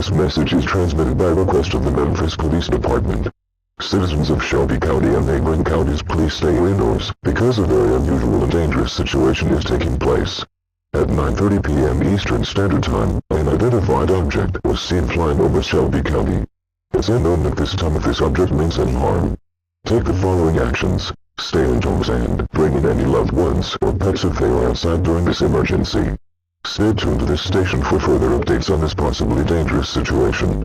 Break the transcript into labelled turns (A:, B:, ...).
A: This message is transmitted by request of the Memphis Police Department. Citizens of Shelby County and neighboring counties, please stay indoors, because a very unusual and dangerous situation is taking place. At 9:30 p.m. Eastern Standard Time, an unidentified object was seen flying over Shelby County. It's unknown at this time if this object means any harm. Take the following actions. Stay indoors and bring in any loved ones or pets if they are outside during this emergency. Stay tuned to this station for further updates on this possibly dangerous situation.